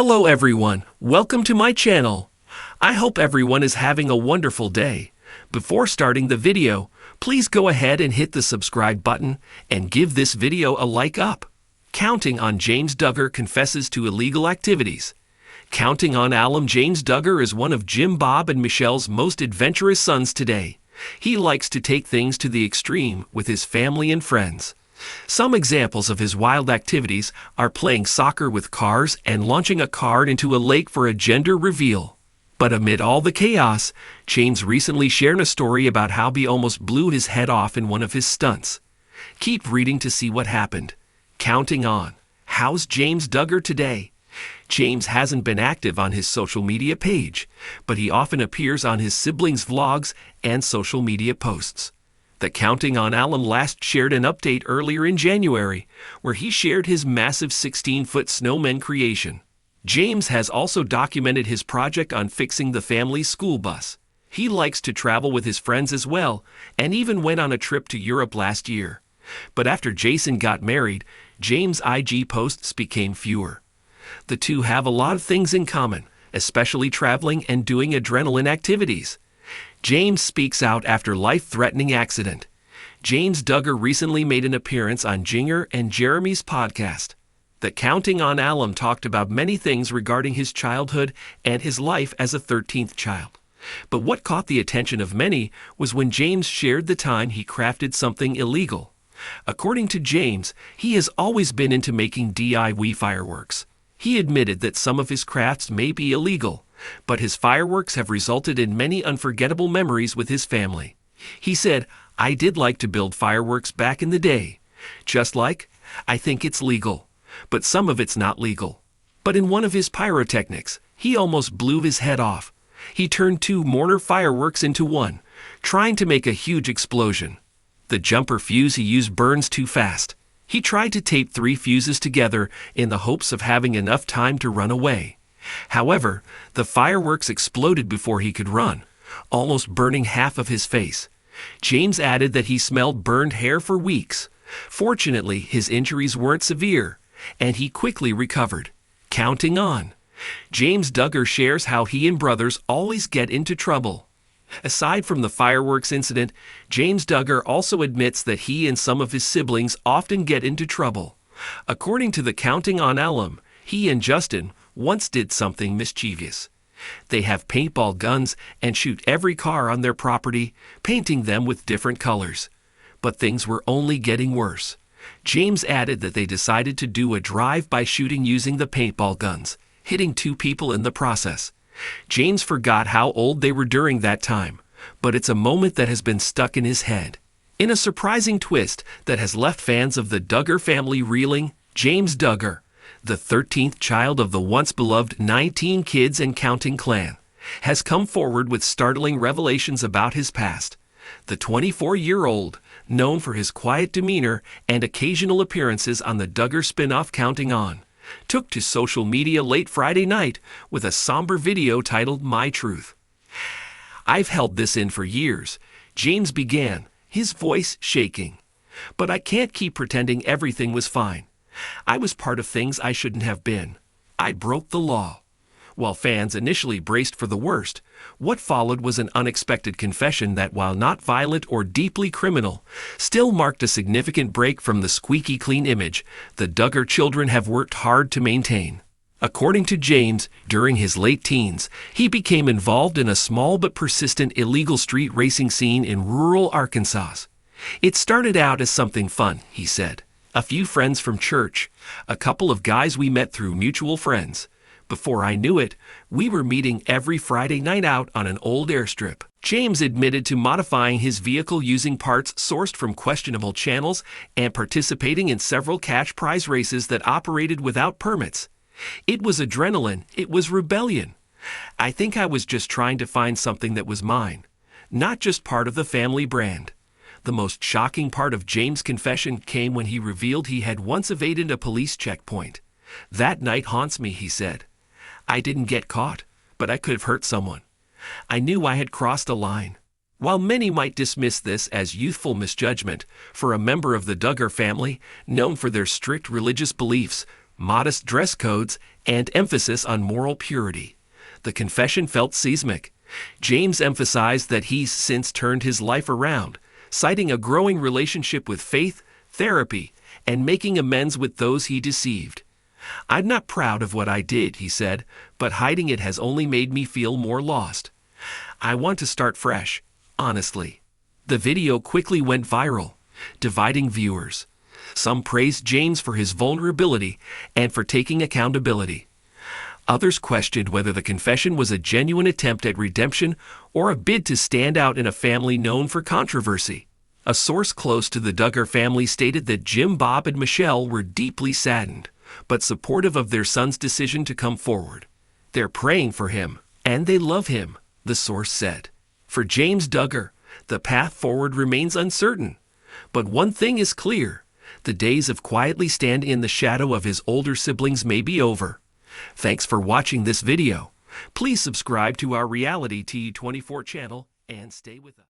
Hello everyone, welcome to my channel. I hope everyone is having a wonderful day. Before starting the video, please go ahead and hit the subscribe button and give this video a like up. Counting on James Duggar confesses to illegal activities. Counting on alum James Duggar is one of Jim, Bob, and Michelle's most adventurous sons today. He likes to take things to the extreme with his family and friends. Some examples of his wild activities are playing soccer with cars and launching a card into a lake for a gender reveal. But amid all the chaos, James recently shared a story about how he almost blew his head off in one of his stunts. Keep reading to see what happened. Counting on. How's James Duggar today? James hasn't been active on his social media page, but he often appears on his siblings' vlogs and social media posts. The Counting on alum last shared an update earlier in January, where he shared his massive 16-foot snowman creation. James has also documented his project on fixing the family's school bus. He likes to travel with his friends as well, and even went on a trip to Europe last year. But after Jason got married, James' IG posts became fewer. The two have a lot of things in common, especially traveling and doing adrenaline activities. James speaks out after life-threatening accident. James Duggar recently made an appearance on Jinger and Jeremy's podcast. The Counting on alum talked about many things regarding his childhood and his life as a 13th child. But what caught the attention of many was when James shared the time he crafted something illegal. According to James, he has always been into making DIY fireworks. He admitted that some of his crafts may be illegal, but his fireworks have resulted in many unforgettable memories with his family. He said, "I did like to build fireworks back in the day. Just like, I think it's legal, but some of it's not legal." But in one of his pyrotechnics, he almost blew his head off. He turned 2 mortar fireworks into one, trying to make a huge explosion. The jumper fuse he used burns too fast. He tried to tape 3 fuses together in the hopes of having enough time to run away. However, the fireworks exploded before he could run, almost burning half of his face. James added that he smelled burned hair for weeks. Fortunately, his injuries weren't severe, and he quickly recovered. Counting on. James Duggar shares how he and brothers always get into trouble. Aside from the fireworks incident, James Duggar also admits that he and some of his siblings often get into trouble. According to the Counting on alum, he and Justin once did something mischievous. They have paintball guns and shoot every car on their property, painting them with different colors. But things were only getting worse. James added that they decided to do a drive-by shooting using the paintball guns, hitting 2 people in the process. James forgot how old they were during that time, but it's a moment that has been stuck in his head. In a surprising twist that has left fans of the Duggar family reeling, James Duggar, the 13th child of the once-beloved 19 kids and counting clan, has come forward with startling revelations about his past. The 24-year-old, known for his quiet demeanor and occasional appearances on the Duggar spin-off Counting On, took to social media late Friday night with a somber video titled "My Truth." "I've held this in for years," James began, his voice shaking. "But I can't keep pretending everything was fine. I was part of things I shouldn't have been. I broke the law." While fans initially braced for the worst, what followed was an unexpected confession that, while not violent or deeply criminal, still marked a significant break from the squeaky clean image the Duggar children have worked hard to maintain. According to James, during his late teens, he became involved in a small but persistent illegal street racing scene in rural Arkansas. "It started out as something fun," he said. "A few friends from church, a couple of guys we met through mutual friends. Before I knew it, we were meeting every Friday night out on an old airstrip." James admitted to modifying his vehicle using parts sourced from questionable channels and participating in several cash prize races that operated without permits. "It was adrenaline, it was rebellion. I think I was just trying to find something that was mine, not just part of the family brand." The most shocking part of James' confession came when he revealed he had once evaded a police checkpoint. "That night haunts me," he said. "I didn't get caught, but I could have hurt someone. I knew I had crossed a line." While many might dismiss this as youthful misjudgment, for a member of the Duggar family, known for their strict religious beliefs, modest dress codes, and emphasis on moral purity. The confession felt seismic. James emphasized that he's since turned his life around, citing a growing relationship with faith, therapy, and making amends with those he deceived. "I'm not proud of what I did," he said, "but hiding it has only made me feel more lost. I want to start fresh, honestly." The video quickly went viral, dividing viewers. Some praised James for his vulnerability and for taking accountability. Others questioned whether the confession was a genuine attempt at redemption or a bid to stand out in a family known for controversy. A source close to the Duggar family stated that Jim, Bob, and Michelle were deeply saddened, but supportive of their son's decision to come forward. "They're praying for him, and they love him," the source said. For James Duggar, the path forward remains uncertain. But one thing is clear: the days of quietly standing in the shadow of his older siblings may be over. Thanks for watching this video. Please subscribe to our Reality T24 channel and stay with us.